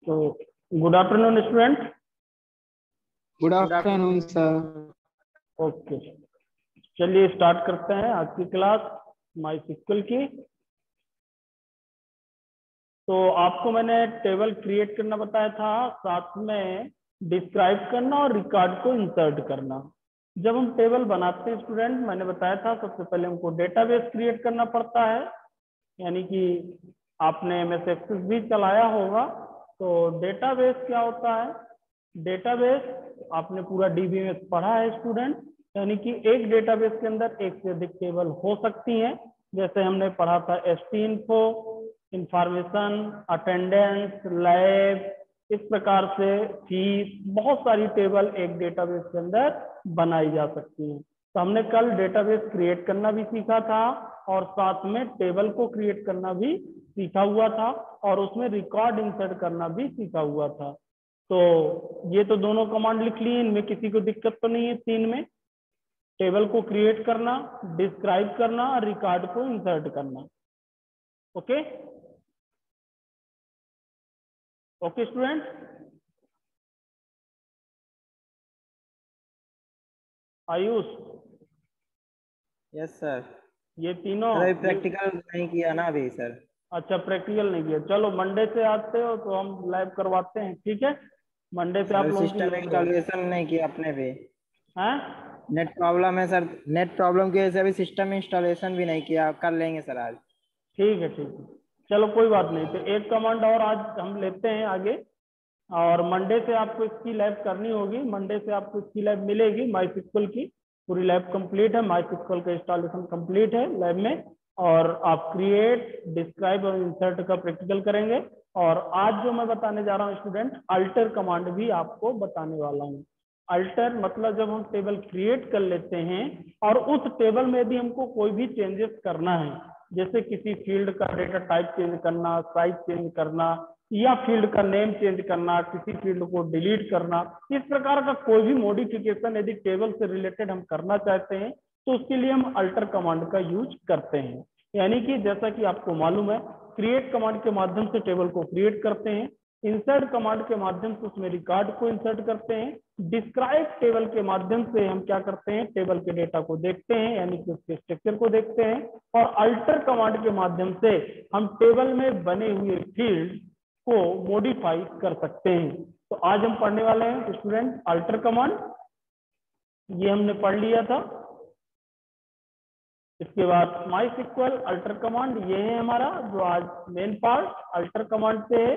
तो good afternoon student. Good afternoon sir. Okay, चलिए start करते हैं आज की क्लास माईएसक्यूएल की। तो आपको मैंने टेबल क्रिएट करना बताया था, साथ में डिस्क्राइब करना और रिकॉर्ड को इंसर्ट करना। जब हम टेबल बनाते हैं स्टूडेंट, मैंने बताया था सबसे पहले हमको डेटाबेस क्रिएट करना पड़ता है, यानी कि आपने एमएस एक्सेस भी चलाया होगा। तो डेटाबेस क्या होता है? डेटाबेस आपने पूरा डीबीएमएस पढ़ा है स्टूडेंट, यानी कि एक डेटाबेस के अंदर एक से अधिक टेबल हो सकती हैं। जैसे हमने पढ़ा था ST info, information, attendance, lab, इस प्रकार से फीस, बहुत सारी टेबल एक डेटाबेस के अंदर बनाई जा सकती हैं। तो हमने कल डेटाबेस क्रिएट करना भी सीखा था और साथ में टेबल को क्रिएट करना भी सीखा हुआ था और उसमें रिकॉर्ड इंसर्ट करना भी सीखा हुआ था। तो ये तो दोनों कमांड लिख ली, इनमें किसी को दिक्कत तो नहीं है। तीन में टेबल को क्रिएट करना, डिस्क्राइब करना और रिकॉर्ड को इंसर्ट करना। Okay okay student, Ayush, yes sir. ये तीनों सर अभी प्रैक्टिकल नहीं किया ना अभी सर। अच्छा प्रैक्टिकल नहीं किया, चलो मंडे से आते हो तो हम लैब करवाते हैं, ठीक है। मंडे से आप सर लोगों की सिस्टम लैब है। इंस्टॉलेशन नहीं किया अपने भी। हैं? नेट प्रॉब्लम है सर, नेट प्रॉब्लम की वजह से अभी सिस्टम इंस्टॉलेशन भी नहीं किया, कर लेंगे सर आज। ठीक है ठीक है, चलो कोई बात नहीं। तो एक कमांड और आज हम लेते हैं आगे, और मंडे से आपको इसकी लैब करनी होगी। मंडे से आपको इसकी लैब मिलेगी, माईएसक्यूएल की पूरी लैब कंप्लीट है, माईएसक्यूएल का इंस्टॉलेशन कंप्लीट है लैब में। और आप क्रिएट, डिस्क्राइब और इंसर्ट का प्रैक्टिकल करेंगे। और आज जो मैं बताने जा रहा हूँ स्टूडेंट, अल्टर कमांड भी आपको बताने वाला हूँ। अल्टर मतलब जब हम टेबल क्रिएट कर लेते हैं और उस टेबल में यदि हमको कोई भी चेंजेस करना है, जैसे किसी फील्ड का डेटा टाइप चेंज करना, साइज चेंज करना, या फील्ड का नेम चेंज करना, किसी फील्ड को डिलीट करना, इस प्रकार का कोई भी मॉडिफिकेशन यदि टेबल से रिलेटेड हम करना चाहते हैं तो उसके लिए हम अल्टर कमांड का यूज करते हैं। यानी कि जैसा कि आपको मालूम है, क्रिएट कमांड के माध्यम से टेबल को क्रिएट करते हैं, इंसर्ट कमांड के माध्यम से उसमें रिकॉर्ड को इंसर्ट करते हैं, डिस्क्राइब टेबल के माध्यम से हम क्या करते हैं, टेबल के डेटा को देखते हैं, यानी कि उसके स्ट्रक्चर को देखते हैं, और अल्टर कमांड के माध्यम से हम टेबल में बने हुए फील्ड को मॉडिफाई कर सकते हैं। तो आज हम पढ़ने वाले हैं स्टूडेंट अल्टर कमांड, ये हमने पढ़ लिया था। इसके बाद माईएसक्यूएल अल्टर कमांड, ये है हमारा जो आज मेन पार्ट अल्टर कमांड से है।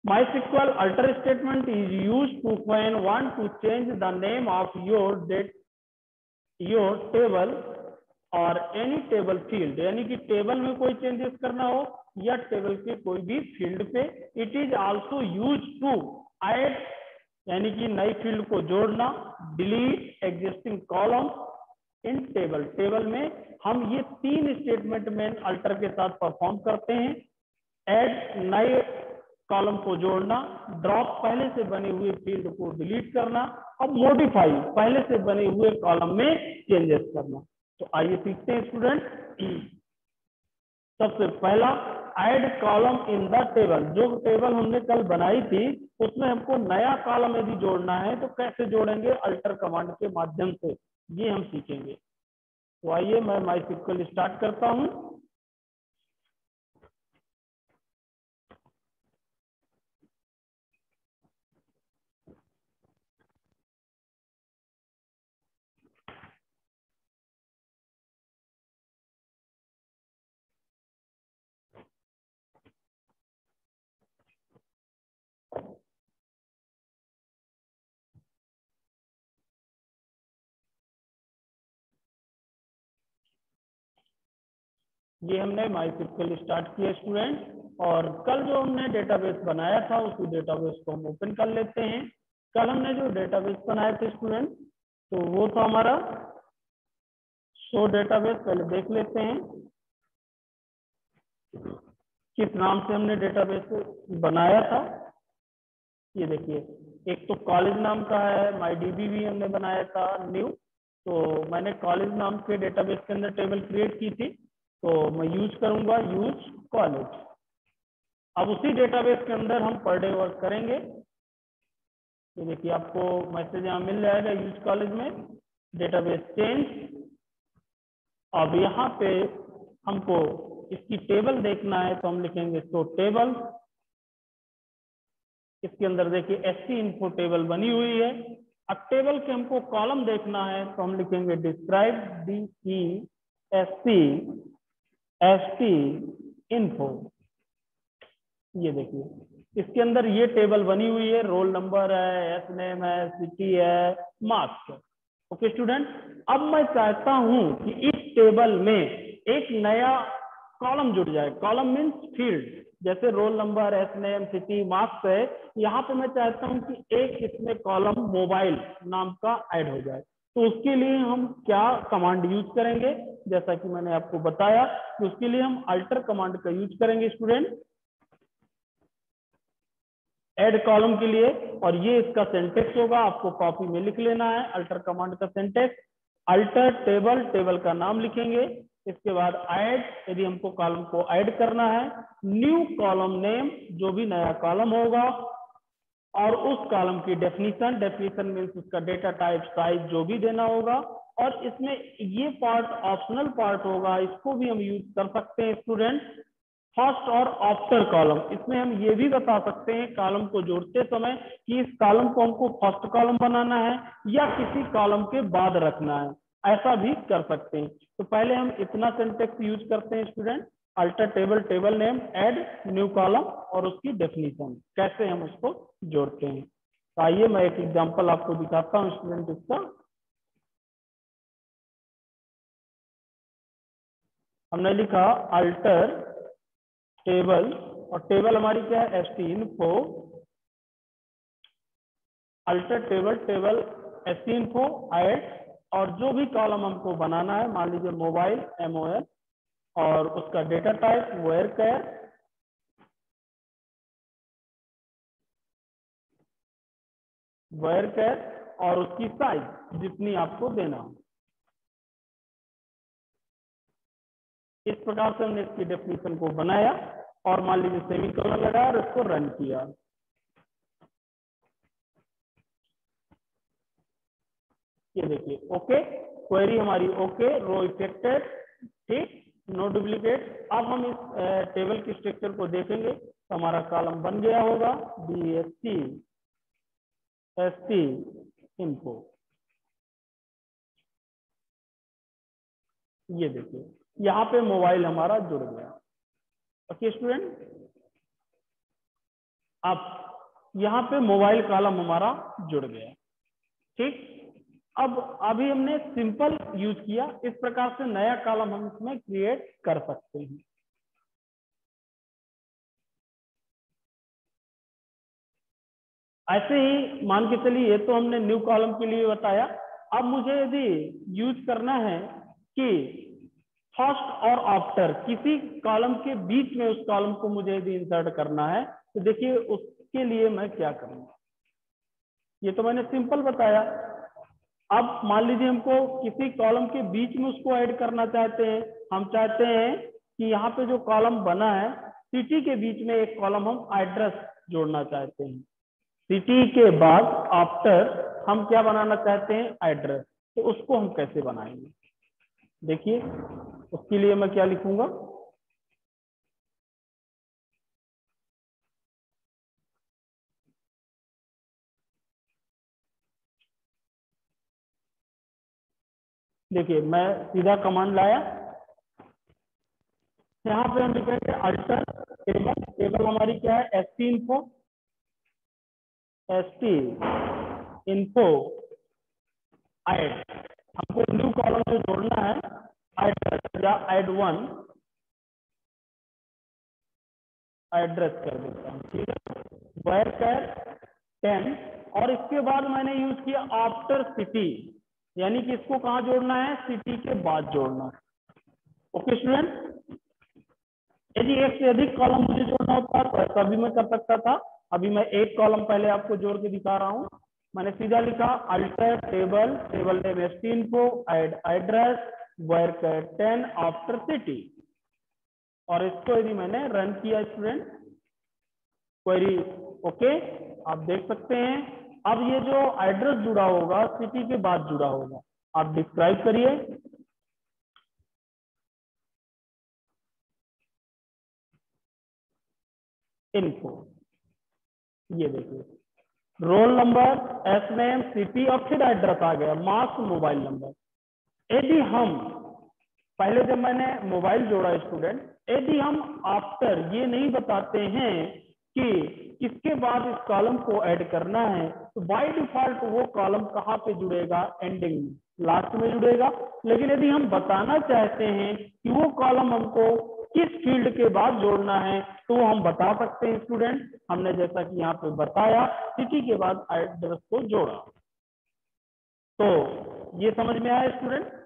MySQL alter statement is used to when want to change the name of your table or any table field, यानी कि टेबल में कोई चेंजेस करना हो या टेबल के कोई भी फील्ड पे। It is also use to add, यानी कि नई फील्ड को जोड़ना, delete existing column in table. Table में हम ये तीन स्टेटमेंट में अल्टर के साथ परफॉर्म करते हैं। ऐड नए कॉलम को जोड़ना, ड्रॉप पहले से बने हुए फील्ड को डिलीट करना, और मॉडिफाई पहले से बने हुए कॉलम में चेंजेस करना। तो आइए सीखते हैं स्टूडेंट। सबसे पहला, add column in the table. जो टेबल हमने कल बनाई थी उसमें हमको नया कॉलम यदि जोड़ना है तो कैसे जोड़ेंगे, अल्टर कमांड के माध्यम से, ये हम सीखेंगे। तो आइए मैं माईएसक्यूएल स्टार्ट करता हूं। ये हमने माईएसक्यूएल स्टार्ट किया स्टूडेंट, और कल जो हमने डेटाबेस बनाया था उसी डेटाबेस को हम ओपन कर लेते हैं। कल हमने जो डेटाबेस बनाया था स्टूडेंट, तो वो था हमारा शो डेटाबेस। पहले देख लेते हैं किस नाम से हमने डेटाबेस बनाया था। ये देखिए, एक तो कॉलेज नाम का है, माईडीबी भी हमने बनाया था न्यू। तो मैंने कॉलेज नाम के डेटाबेस के अंदर टेबल क्रिएट की थी, तो मैं यूज करूंगा यूज कॉलेज। अब उसी डेटाबेस के अंदर हम पर डे वर्क करेंगे। ये देखिए आपको मैसेज यहाँ मिल जाएगा यूज कॉलेज में, डेटाबेस चेंज। अब यहाँ पे हमको इसकी टेबल देखना है तो हम लिखेंगे शो टेबल। इसके अंदर देखिए एसटी इन्फो टेबल बनी हुई है। अब टेबल के हमको कॉलम देखना है तो हम लिखेंगे डिस्क्राइब DESC इन्फो। ये देखिए इसके अंदर ये टेबल बनी हुई है, रोल नंबर है, एस नेम है, सिटी है, मार्क्स है। ओके स्टूडेंट, अब मैं चाहता हूं कि इस टेबल में एक नया कॉलम जुड़ जाए। कॉलम मीन्स फील्ड, जैसे roll number, S name, city, marks है। यहाँ पे मैं चाहता हूं कि एक इसमें कॉलम मोबाइल नाम का ऐड हो जाए। तो उसके लिए हम क्या कमांड यूज करेंगे, जैसा कि मैंने आपको बताया कि उसके लिए हम अल्टर कमांड का यूज करेंगे स्टूडेंट, ऐड कॉलम के लिए। और ये इसका सिंटेक्स होगा, आपको कॉपी में लिख लेना है अल्टर कमांड का सिंटेक्स। अल्टर टेबल, टेबल का नाम लिखेंगे। इसके बाद ऐड, यदि हमको कॉलम को ऐड करना है। न्यू कॉलम नेम, जो भी नया कॉलम होगा, और उस कॉलम की डेफिनेशन, डेफिनेशन मीन्स उसका डेटा टाइप, साइज जो भी देना होगा। और इसमें ये पार्ट ऑप्शनल पार्ट होगा, इसको भी हम यूज कर सकते हैं स्टूडेंट, फर्स्ट और आफ्टर कॉलम। इसमें हम ये भी बता सकते हैं कॉलम को जोड़ते समय कि इस कॉलम को हमको फर्स्ट कॉलम बनाना है या किसी कॉलम के बाद रखना है, ऐसा भी कर सकते हैं। तो पहले हम इतना सिंटेक्स यूज करते हैं student, alter table, table name, add new column और उसकी डेफिनेशन, कैसे हम उसको जोड़ते हैं। तो आइए मैं एक एग्जांपल आपको दिखाता हूँ स्टूडेंट इसका। हमने लिखा अल्टर टेबल, और टेबल हमारी क्या है, ST info, alter table, table ST info add, और जो भी कॉलम हमको बनाना है, मान लीजिए मोबाइल MOL, और उसका डेटा टाइप वेयर कैर, और उसकी साइज जितनी आपको देना हो। इस प्रकार से हमने इसकी डेफिनेशन को बनाया, और मान लीजिए सेमीकोलन लगाया और इसको रन किया। ये देखिए ओके, क्वेरी हमारी ओके, रो इफेक्टेड, ठीक, नो डुप्लीकेट। अब हम इस टेबल की स्ट्रक्चर को देखेंगे तो हमारा कॉलम बन गया होगा DESC ST इन्फो। ये देखिए यहाँ पे मोबाइल हमारा जुड़ गया। ओके स्टूडेंट, अब यहाँ पे मोबाइल कॉलम हमारा जुड़ गया, ठीक। अब अभी हमने सिंपल यूज किया, इस प्रकार से नया कॉलम हम इसमें क्रिएट कर सकते हैं। ऐसे ही मान के चलिए, तो हमने न्यू कॉलम के लिए बताया। अब मुझे यदि यूज करना है कि फर्स्ट और आफ्टर, किसी कॉलम के बीच में उस कॉलम को मुझे यदि इंसर्ट करना है, तो देखिए उसके लिए मैं क्या करूंगा। ये तो मैंने सिंपल बताया। अब मान लीजिए हमको किसी कॉलम के बीच में उसको ऐड करना चाहते हैं। हम चाहते हैं कि यहाँ पे जो कॉलम बना है, सिटी के बीच में एक कॉलम हम एड्रेस जोड़ना चाहते हैं। सिटी के बाद आफ्टर हम क्या बनाना चाहते हैं, एड्रेस। तो उसको हम कैसे बनाएंगे, देखिए उसके लिए मैं क्या लिखूंगा। देखिए मैं सीधा कमांड लाया, यहाँ पे हम लिखेंगे अल्टर टेबल, टेबल हमारी क्या है, ST इन्फो ऐड। हमको न्यू कॉलम जो जोड़ना है, एड्रेस या ऐड वन, एड्रेस कर देता हूँ, ठीक है, वेयर कैर 10। और इसके बाद मैंने यूज किया आफ्टर सिटी, यानी कि इसको कहाँ जोड़ना है, सिटी के बाद जोड़ना है। ओके स्टूडेंट, यदि एक से अधिक कॉलम मुझे जोड़ना होता तो ऐसा भी मैं कर सकता था। अभी मैं एक कॉलम पहले आपको जोड़ के दिखा रहा हूँ। मैंने सीधा लिखा alter table, table name ST info, add address, varchar 10 after city, और इसको यदि मैंने रन किया स्टूडेंट, क्वेरी ओके, आप देख सकते हैं। अब ये जो एड्रेस जुड़ा होगा सिटी के बाद जुड़ा होगा, आप डिस्क्राइब करिए। इनको ये देखिए, roll number, S name, city और फिर एड्रेस आ गया, मार्क्स, मोबाइल नंबर। यदि हम पहले जब मैंने मोबाइल जोड़ा स्टूडेंट, यदि हम आफ्टर ये नहीं बताते हैं कि किसके बाद इस कॉलम को ऐड करना है, तो बाय डिफॉल्ट वो कॉलम कहाँ पे जुड़ेगा, एंडिंग में, लास्ट में जुड़ेगा। लेकिन यदि हम बताना चाहते हैं कि वो कॉलम हमको किस फील्ड के बाद जोड़ना है, तो वो हम बता सकते हैं स्टूडेंट। हमने जैसा कि यहाँ पे बताया, सिटी के बाद एड्रेस को जोड़ा। तो ये समझ में आया स्टूडेंट?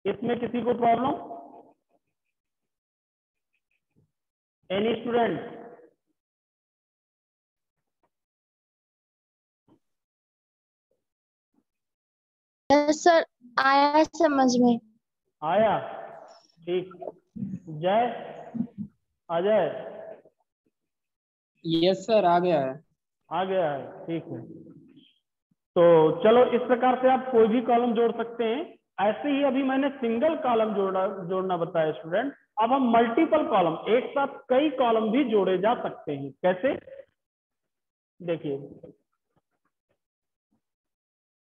इसमें किसी को problem? Any student? Yes sir, आया समझ में। आया, ठीक। जय, अजय? यस सर, आ गया है। आ गया है, ठीक है। तो चलो, इस प्रकार से आप कोई भी कॉलम जोड़ सकते हैं। ऐसे ही अभी मैंने सिंगल कॉलम जोड़ना बताया स्टूडेंट। अब हम मल्टीपल कॉलम, एक साथ कई कॉलम भी जोड़े जा सकते हैं। कैसे? देखिए,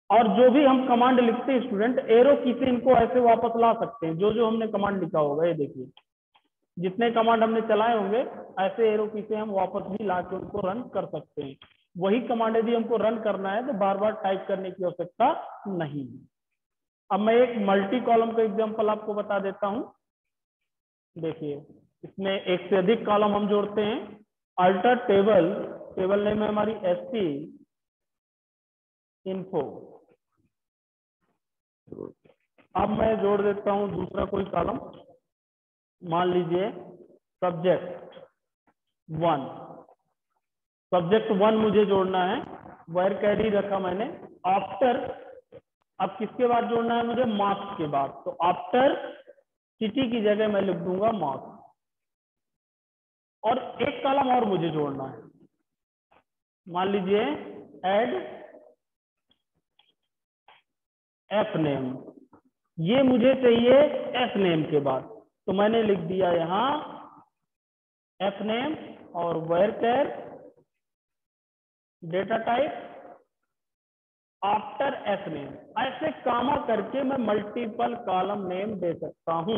और जो भी हम कमांड लिखते हैं स्टूडेंट, एरो की से इनको ऐसे वापस ला सकते हैं। जो जो हमने कमांड लिखा होगा, ये देखिए, जितने कमांड हमने चलाए होंगे, ऐसे एरो की से हम वापस भी ला के उनको रन कर सकते हैं। वही कमांड यदि हमको रन करना है तो बार बार टाइप करने की आवश्यकता नहीं है। अब मैं एक मल्टी कॉलम का एग्जांपल आपको बता देता हूं। देखिए, इसमें एक से अधिक कॉलम हम जोड़ते हैं। अल्टर टेबल, टेबल नेम है हमारी एसटी इन्फो। अब मैं जोड़ देता हूं दूसरा कोई कॉलम, मान लीजिए सब्जेक्ट 1। सब्जेक्ट 1 मुझे जोड़ना है, वायर कैरी रखा मैंने। आफ्टर, अब किसके बाद जोड़ना है मुझे? मार्क्स के बाद। तो आफ्टर सिटी की जगह मैं लिख दूंगा मार्क्स। और एक कॉलम और मुझे जोड़ना है, मान लीजिए ऐड एफ नेम। ये मुझे चाहिए एफ नेम के बाद, तो मैंने लिख दिया यहां एफ नेम और varchar data type after F name. ऐसे कामा करके मैं मल्टीपल कॉलम नेम दे सकता हूं।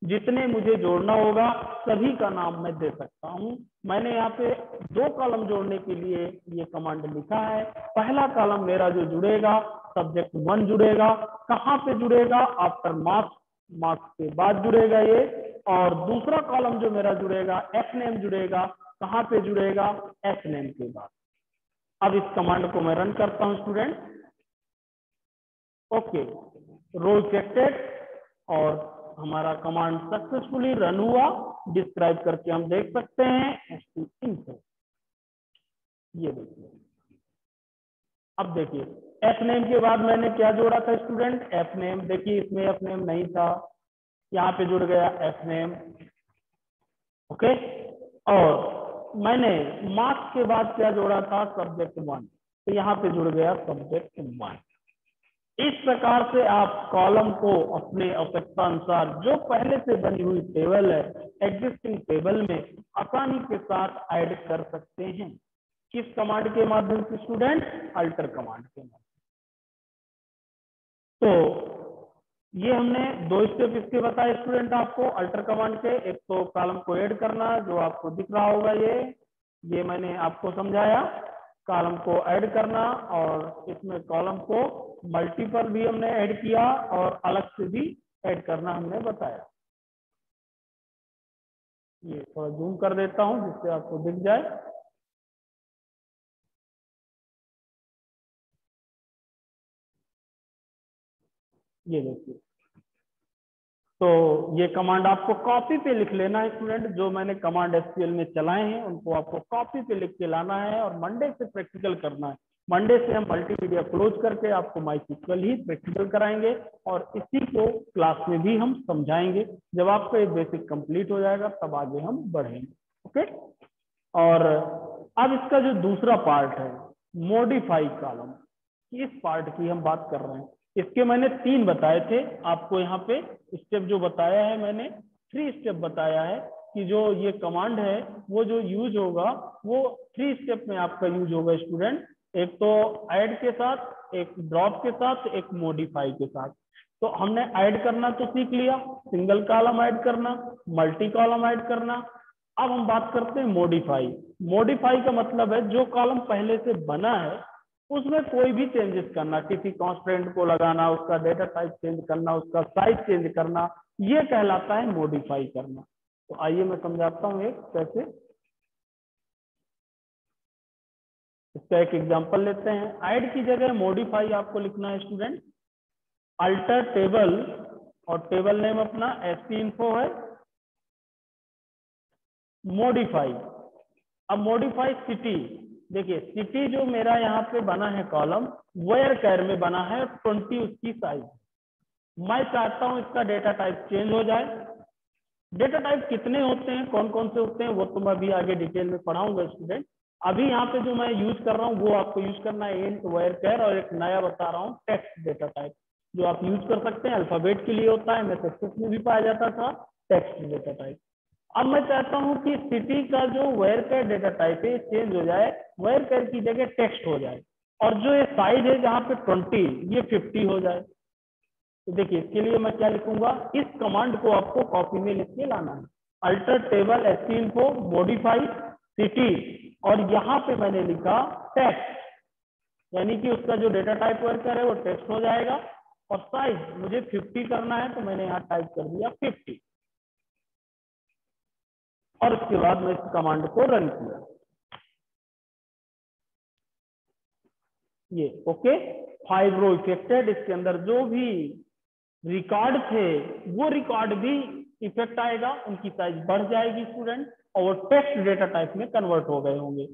जितने मुझे जोड़ना होगा सभी का नाम मैं दे सकता हूं। मैंने यहाँ पे 2 कॉलम जोड़ने के लिए ये कमांड लिखा है। पहला कॉलम मेरा जो जुड़ेगा, सब्जेक्ट 1 जुड़ेगा। कहाँ पे जुड़ेगा? आफ्टर मार्क्स, मार्क्स के बाद जुड़ेगा ये। और दूसरा कॉलम जो मेरा जुड़ेगा, एफ नेम जुड़ेगा। कहाँ पे जुड़ेगा? एफ नेम के बाद। अब इस कमांड को मैं रन करता हूं स्टूडेंट। ओके, रोल चेक्टेड और हमारा कमांड सक्सेसफुली रन हुआ। डिस्क्राइब करके हम देख सकते हैं info। ये देखिए, अब देखिए एफ नेम के बाद मैंने क्या जोड़ा था स्टूडेंट? F name. देखिए, इसमें एफ नेम नहीं था, यहाँ पे जुड़ गया एफ नेम। ओके, और मैंने मार्क्स के बाद क्या जोड़ा था? सब्जेक्ट 1, तो यहाँ पे जुड़ गया सब्जेक्ट 1। इस प्रकार से आप कॉलम को अपने आवश्यकता अनुसार, जो पहले से बनी हुई टेबल है, एग्जिस्टिंग टेबल में आसानी के साथ ऐड कर सकते हैं। किस कमांड के माध्यम से स्टूडेंट? अल्टर कमांड के माध्यम। तो ये हमने 2 स्टेप इसके बताए स्टूडेंट आपको अल्टर कमांड के। एक तो कॉलम को ऐड करना, जो आपको दिख रहा होगा, ये मैंने आपको समझाया, कॉलम को ऐड करना। और इसमें कॉलम को मल्टीपल भी हमने ऐड किया और अलग से भी ऐड करना हमने बताया। ये थोड़ा जूम कर देता हूं जिससे आपको दिख जाए। ये देखिए, तो ये कमांड आपको कॉपी पे लिख लेना है स्टूडेंट। जो मैंने कमांड एसक्यूएल में चलाए हैं उनको आपको कॉपी पे लिख के लाना है और मंडे से प्रैक्टिकल करना है। मंडे से हम मल्टीमीडिया क्लोज करके आपको माइस्क्ल ही प्रैक्टिकल कराएंगे और इसी को क्लास में भी हम समझाएंगे। जब आपका ये बेसिक कंप्लीट हो जाएगा तब आगे हम बढ़ेंगे। ओके। और अब इसका जो दूसरा पार्ट है मॉडिफाई कॉलम, इस पार्ट की हम बात कर रहे हैं। इसके मैंने 3 बताए थे आपको, यहाँ पे स्टेप जो बताया है मैंने 3 स्टेप बताया है कि जो ये कमांड है वो जो यूज होगा वो 3 स्टेप में आपका यूज होगा स्टूडेंट। एक तो ऐड के साथ, एक ड्रॉप के साथ, एक मॉडिफाई के साथ। तो हमने ऐड करना तो सीख लिया, सिंगल कॉलम ऐड करना, मल्टी कॉलम ऐड करना। अब हम बात करते हैं मॉडिफाई। मॉडिफाई का मतलब है जो कॉलम पहले से बना है उसमें कोई भी चेंजेस करना, किसी कॉन्स्टेंट को लगाना, उसका डेटा टाइप चेंज करना, उसका साइज चेंज करना, ये कहलाता है मॉडिफाई करना। तो आइए मैं समझाता हूँ एक कैसे। इसका एक एग्जांपल लेते हैं। ऐड की जगह मॉडिफाई आपको लिखना है स्टूडेंट। अल्टर टेबल और टेबल नेम अपना एसपी इन्फो है। मॉडिफाई, अब मॉडिफाई सिटी, देखिए सिटी जो मेरा यहाँ पे बना है कॉलम वेयर कैर में बना है 20 उसकी साइज। मैं चाहता हूँ इसका डेटा टाइप चेंज हो जाए। डेटा टाइप कितने होते हैं, कौन कौन से होते हैं वो तो मैं अभी आगे डिटेल में पढ़ाऊंगा स्टूडेंट। अभी यहाँ पे जो मैं यूज कर रहा हूँ वो आपको यूज करना है इंट वेयर कैर, और एक नया बता रहा हूँ टेक्स्ट डेटा टाइप, जो आप यूज कर सकते हैं। अल्फाबेट के लिए होता है, मैसेजेस में भी पाया जाता था टेक्स्ट डेटा टाइप। अब मैं चाहता हूं कि सिटी का जो वेयर कैर डेटा टाइप है चेंज हो जाए, वेयर कैर की जगह टेक्स्ट हो जाए, और जो ये साइज है जहां पे 20 ये 50 हो जाए। तो देखिए इसके लिए मैं क्या लिखूंगा, इस कमांड को आपको कॉपी में लिख के लाना है। Alter table ST info modify city, और यहाँ पे मैंने लिखा टेक्स्ट, यानी कि उसका जो डेटा टाइप वेयर कैर है वो टेक्स्ट हो जाएगा। और साइज मुझे 50 करना है तो मैंने यहाँ टाइप कर दिया 50, और उसके बाद मैं इस कमांड को रन किया। ये ओके 5 रो इफेक्टेड, इसके अंदर जो भी रिकॉर्ड थे वो रिकॉर्ड भी इफेक्ट आएगा, उनकी साइज बढ़ जाएगी स्टूडेंट, और वो टेक्स्ट डेटा टाइप में कन्वर्ट हो गए होंगे।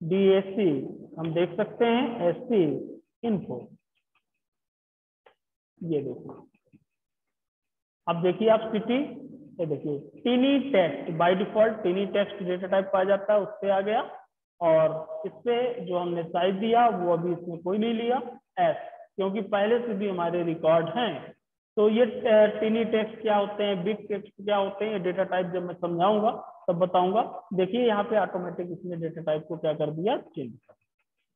डीएससी हम देख सकते हैं, एससी इन्फो, ये देखिए। अब देखिए आप सिटी, ये देखिए टिनी text, by default टिनी text data type पाया जाता है, उससे आ गया। और इससे जो हमने साइज दिया वो अभी इसमें कोई नहीं लिया एस, क्योंकि पहले से भी हमारे रिकॉर्ड हैं। तो ये टिनी टेक्स्ट क्या होते हैं, बिग टेक्स्ट क्या होते हैं, डेटा टाइप जब मैं समझाऊंगा तब बताऊंगा। देखिए यहाँ पे ऑटोमेटिक इसने डेटा टाइप को क्या कर दिया, चेंज।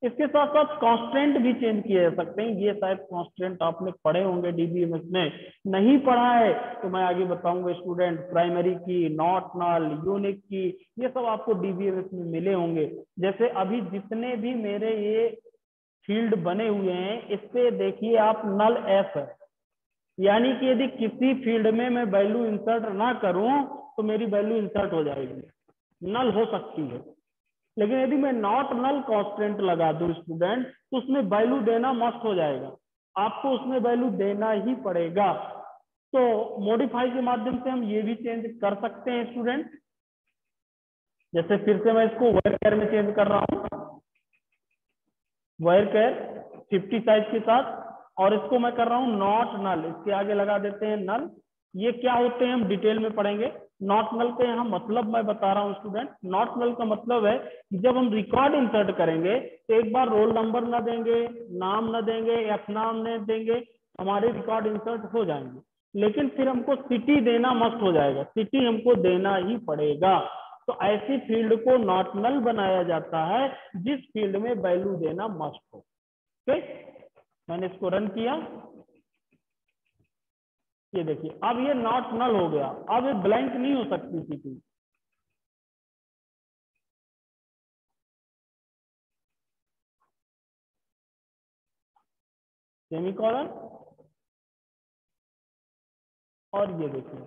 इसके साथ साथ कॉन्स्टेंट भी चेंज किए जा सकते हैं। ये शायद कॉन्स्टेंट आपने पढ़े होंगे डीबीएमएस में, नहीं पढ़ा है तो मैं आगे बताऊंगा स्टूडेंट। प्राइमरी की, नॉट नल, यूनिक की, ये सब आपको डीबीएमएस में मिले होंगे। जैसे अभी जितने भी मेरे ये फील्ड बने हुए हैं इससे देखिए आप नल एफ है, यानी कि यदि किसी फील्ड में मैं वैल्यू इंसर्ट ना करूं तो मेरी वैल्यू इंसर्ट हो जाएगी, नल हो सकती है। लेकिन यदि मैं नॉट नल कांस्टेंट लगा दूं स्टूडेंट तो उसमें वैल्यू देना मस्ट हो जाएगा, आपको उसमें वैल्यू देना ही पड़ेगा। तो मॉडिफाई के माध्यम से हम ये भी चेंज कर सकते हैं स्टूडेंट। जैसे फिर से मैं इसको वेयर कैर में चेंज कर रहा हूं, वेयर कैर 50 साइज के साथ, और इसको मैं कर रहा हूं नॉट नल, इसके आगे लगा देते हैं नल। ये क्या होते हैं हम डिटेल में पढ़ेंगे। नॉट नल का यहाँ मतलब मैं बता रहा हूँ स्टूडेंट। नॉट नल का मतलब है कि जब हम रिकॉर्ड इंसर्ट करेंगे तो एक बार रोल नंबर ना देंगे, नाम ना देंगे, एफ नाम नहीं देंगे, हमारे रिकॉर्ड इंसर्ट हो जाएंगे। लेकिन फिर हमको सिटी देना मस्ट हो जाएगा, सिटी हमको देना ही पड़ेगा। तो ऐसी फील्ड को नॉट नल बनाया जाता है जिस फील्ड में वैल्यू देना मस्ट हो। ठीक, मैंने इसको रन किया, ये देखिए अब ये नॉट नल हो गया, अब ये ब्लैंक नहीं हो सकती सिटी। सेमीकोलन, और ये देखिए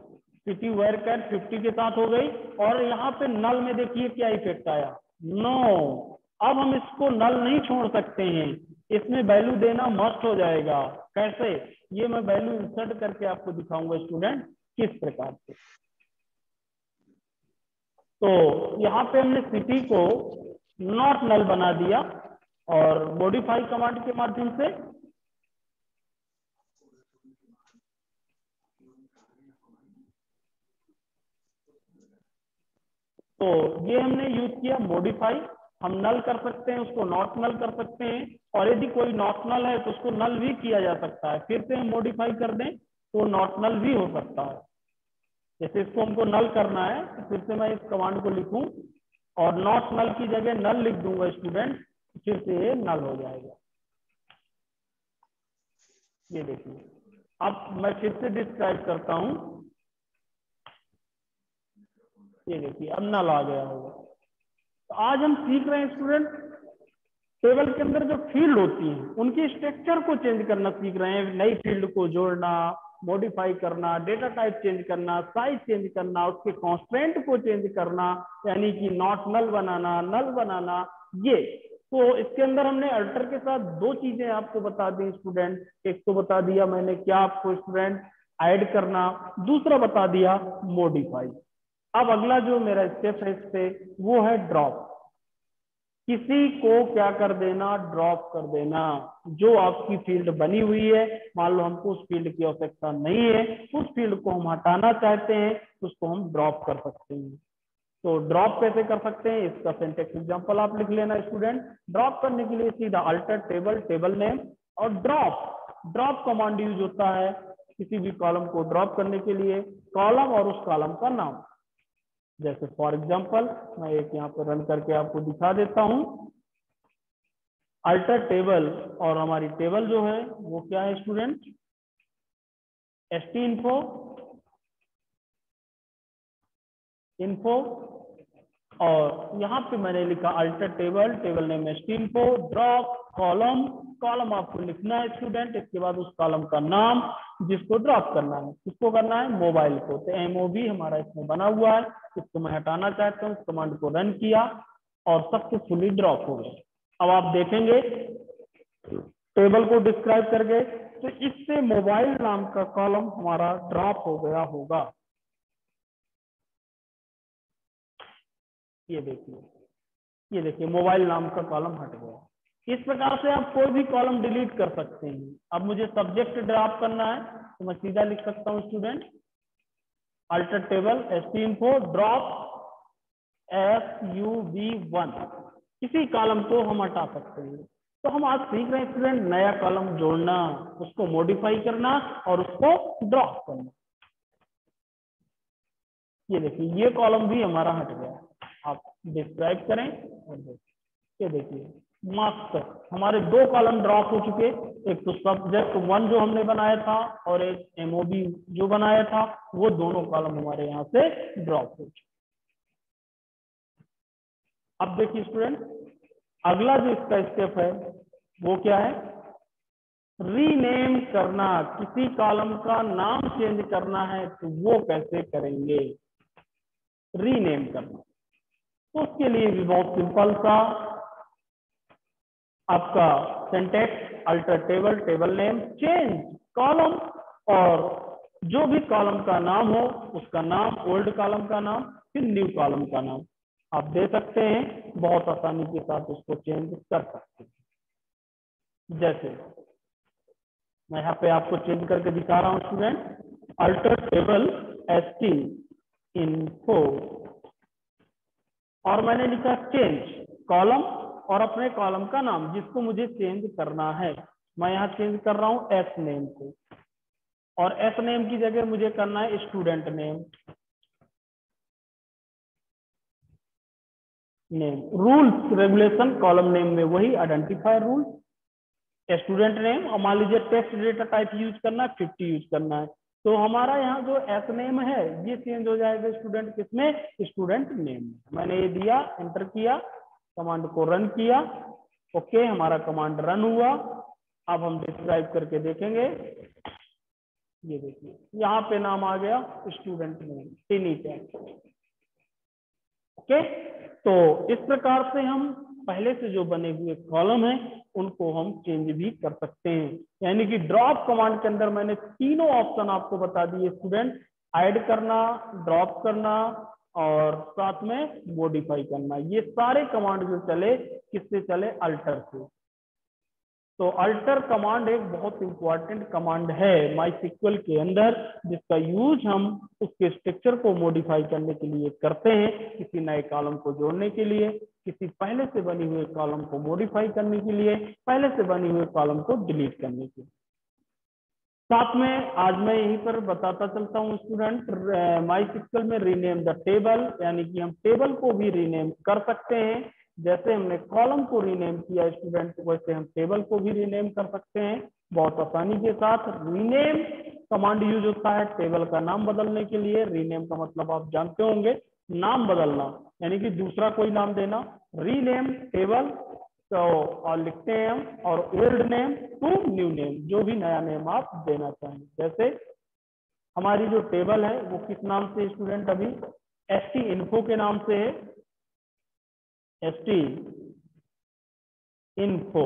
सिटी वेयर कैर 50 के साथ हो गई। और यहाँ पे नल में देखिए क्या इफेक्ट आया, नो। अब हम इसको नल नहीं छोड़ सकते हैं, इसमें वैल्यू देना मस्ट हो जाएगा। कैसे, ये मैं वैल्यू इंसर्ट करके आपको दिखाऊंगा स्टूडेंट किस प्रकार से। तो यहाँ पे हमने सिटी को नॉट नल बना दिया, और मॉडिफाई कमांड के माध्यम से तो ये हमने यूज किया मॉडिफाई। हम नल कर सकते हैं, उसको नॉट नल कर सकते हैं, और यदि कोई नॉट नल है तो उसको नल भी किया जा सकता है। फिर से हम मॉडिफाई कर दें तो नॉट नल भी हो सकता है। जैसे इसको हमको नल करना है तो फिर से मैं इस कमांड को लिखूं और नॉट नल की जगह नल लिख दूंगा स्टूडेंट, फिर से ये नल हो जाएगा। ये देखिए, अब मैं फिर से डिस्क्राइब करता हूं। ये देखिए अब नल आ गया होगा। तो आज हम सीख रहे हैं स्टूडेंट, टेबल के अंदर जो फील्ड होती हैं उनकी स्ट्रक्चर को चेंज करना सीख रहे हैं। नई फील्ड को जोड़ना, मॉडिफाई करना, डेटा टाइप चेंज करना, साइज चेंज करना, उसके कॉन्स्टेंट को चेंज करना, यानी कि नॉट नल बनाना, नल बनाना। ये तो इसके अंदर हमने अल्टर के साथ दो चीजें आपको बता दी स्टूडेंट। एक तो बता दिया मैंने क्या आपको स्टूडेंट, ऐड करना, दूसरा बता दिया मॉडिफाई। अब अगला जो मेरा स्टेप है इस पे वो है ड्रॉप। किसी को क्या कर देना, ड्रॉप कर देना। जो आपकी फील्ड बनी हुई है, मान लो हमको उस फील्ड की आवश्यकता नहीं है, उस फील्ड को हम हटाना चाहते हैं, उसको हम ड्रॉप कर सकते हैं। तो ड्रॉप कैसे कर सकते हैं, इसका सिंटेक्स एग्जांपल आप लिख लेना स्टूडेंट। ड्रॉप करने के लिए सीधा अल्टर टेबल, टेबल नेम और ड्रॉप। ड्रॉप कमांड यूज होता है किसी भी कॉलम को ड्रॉप करने के लिए, कॉलम और उस कॉलम का नाम। जैसे फॉर एग्जांपल मैं एक यहाँ पर रन करके आपको दिखा देता हूं। अल्टर टेबल और हमारी टेबल जो है वो क्या है स्टूडेंट, st info, और यहाँ पे मैंने लिखा alter table, table name st info, drop column. Column आपको लिखना है स्टूडेंट, इसके बाद उस कॉलम का नाम जिसको ड्रॉप करना है। किसको करना है, मोबाइल को। तो MOB हमारा इसमें बना हुआ है, इसको मैं हटाना चाहता हूँ। कमांड को रन किया और सक्सेसफुली ड्रॉप हो गया। अब आप देखेंगे टेबल को डिस्क्राइब करके, तो इससे मोबाइल नाम का कॉलम हमारा ड्रॉप हो गया होगा। ये देखिए मोबाइल नाम का कॉलम हट गया। इस प्रकार से आप कोई भी कॉलम डिलीट कर सकते हैं। अब मुझे सब्जेक्ट ड्रॉप करना है तो मैं सीधा लिख सकता हूँ student alter table st info drop SUB1। किसी कॉलम को हम हटा सकते हैं। तो हम आज सीख रहे हैं स्टूडेंट नया कॉलम जोड़ना, उसको मॉडिफाई करना और उसको ड्रॉप करना। ये देखिए ये कॉलम भी हमारा हट गया। आप डिस्क्राइब करें और देखिए, ये देखिए मास्टर हमारे दो कॉलम ड्रॉप हो चुके। एक तो सब्जेक्ट 1 जो हमने बनाया था और एक MOB जो बनाया था, वो दोनों कॉलम हमारे यहाँ से ड्रॉप हो चुके। अब देखिए स्टूडेंट अगला जो इसका स्टेप है वो क्या है, रीनेम करना। किसी कॉलम का नाम चेंज करना है तो वो कैसे करेंगे, रीनेम करना। तो उसके लिए भी बहुत सिंपल सा आपका syntax alter table, table name, change column, और जो भी कॉलम का नाम हो उसका नाम, ओल्ड कॉलम का नाम, फिर न्यू कॉलम का नाम आप दे सकते हैं। बहुत आसानी के साथ उसको चेंज कर सकते हैं। जैसे मैं यहाँ पे आपको चेंज करके दिखा रहा हूँ student, alter table st info और मैंने लिखा चेंज कॉलम और अपने कॉलम का नाम जिसको मुझे चेंज करना है। मैं यहाँ चेंज कर रहा हूँ s नेम को, और s नेम की जगह मुझे करना है student name. Rules regulation column name में वही आइडेंटिफायर रूल, स्टूडेंट नेम, और मान लीजिए टेक्स्ट डेटा टाइप यूज करना है, 50 यूज करना है। तो हमारा यहाँ जो s नेम है ये चेंज हो जाएगा स्टूडेंट किसमें, स्टूडेंट नेम। मैंने ये दिया, एंटर किया, कमांड को रन किया। ओके हमारा कमांड रन हुआ। अब हम डिस्क्राइब करके देखेंगे। ये देखिए यहाँ पे नाम आ गया स्टूडेंट नेम, टिनी टैग। ओके, तो इस प्रकार से हम पहले से जो बने हुए कॉलम हैं उनको हम चेंज भी कर सकते हैं। यानी कि ड्रॉप कमांड के अंदर मैंने तीनों ऑप्शन आपको बता दिए स्टूडेंट, ऐड करना, ड्रॉप करना और साथ में मॉडिफाई करना। ये सारे कमांड जो चले किससे चले, अल्टर से। तो अल्टर कमांड एक बहुत इंपॉर्टेंट कमांड है माइस्क्ल के अंदर, जिसका यूज हम उसके स्ट्रक्चर को मॉडिफाई करने के लिए करते हैं, किसी नए कॉलम को जोड़ने के लिए, किसी पहले से बनी हुए कॉलम को मॉडिफाई करने के लिए, पहले से बनी हुए कॉलम को डिलीट करने के लिए। साथ में आज मैं यहीं पर बताता चलता हूँ स्टूडेंट, माइस्क्ल में रीनेम द टेबल, यानी कि हम टेबल को भी रीनेम कर सकते हैं। जैसे हमने कॉलम को रीनेम किया स्टूडेंट, वैसे हम टेबल को भी रीनेम कर सकते हैं बहुत आसानी के साथ। रीनेम कमांड यूज होता है टेबल का नाम बदलने के लिए। रीनेम का मतलब आप जानते होंगे, नाम बदलना, यानी कि दूसरा कोई नाम देना। रीनेम टेबल तो और लिखते हैं हम, और old name to new name, जो भी नया नेम आप देना चाहें। जैसे हमारी जो टेबल है वो किस नाम से स्टूडेंट, अभी एसटी इन्फो के नाम से है, एसटी इन्फो।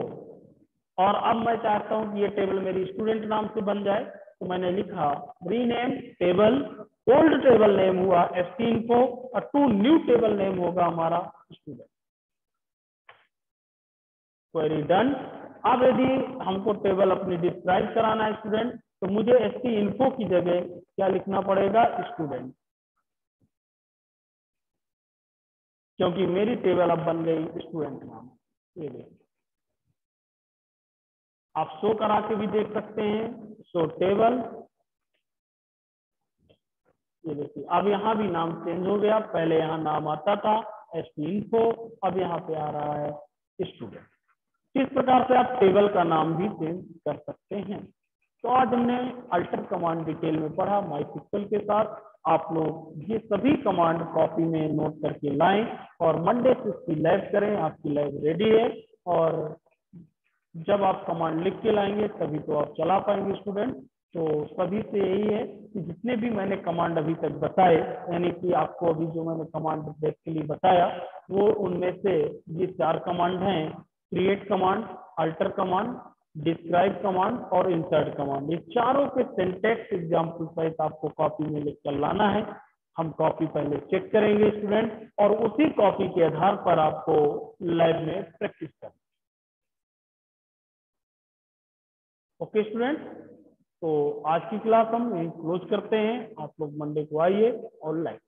और अब मैं चाहता हूं कि ये टेबल मेरी स्टूडेंट नाम से बन जाए, तो मैंने लिखा rename table, old table name हुआ एसटी इन्फो और टू न्यू टेबल नेम होगा हमारा स्टूडेंट। Query done. अब यदि हमको टेबल अपनी डिस्क्राइब कराना है स्टूडेंट, तो मुझे एसटी इन्फो की जगह क्या लिखना पड़ेगा, स्टूडेंट, क्योंकि मेरी टेबल अब बन गई स्टूडेंट नाम। ये देखिए, आप शो करा के भी देख सकते हैं, शो टेबल। ये देखिए अब यहाँ भी नाम चेंज हो गया, पहले यहाँ नाम आता था एसटी इन्फो, अब यहाँ पे आ रहा है स्टूडेंट। इस प्रकार से आप टेबल का नाम भी चेंज कर सकते हैं। तो आज हमने अल्टर कमांड डिटेल में पढ़ा माइस्क्ल के साथ। आप लोग ये सभी कमांड कॉपी में नोट करके लाएं और मंडे से इसकी लैब करें। आपकी लैब रेडी है, और जब आप कमांड लिख के लाएंगे तभी तो आप चला पाएंगे स्टूडेंट। तो सभी से यही है कि जितने भी मैंने कमांड अभी तक बताए, यानी कि आपको अभी जो मैंने कमांड बेसिकली बताया, वो उनमें से ये 4 कमांड हैं, create command, alter command, describe command और इंसर्ट कमांड। ये चारों के सिंटैक्स एग्जाम्पल सहित आपको कॉपी में लिख कर लाना है। हम कॉपी पहले चेक करेंगे स्टूडेंट, और उसी कॉपी के आधार पर आपको लैब में प्रैक्टिस करना। ओके स्टूडेंट, तो आज की क्लास हम यहीं क्लोज करते हैं। आप लोग मंडे को आइए और लाइव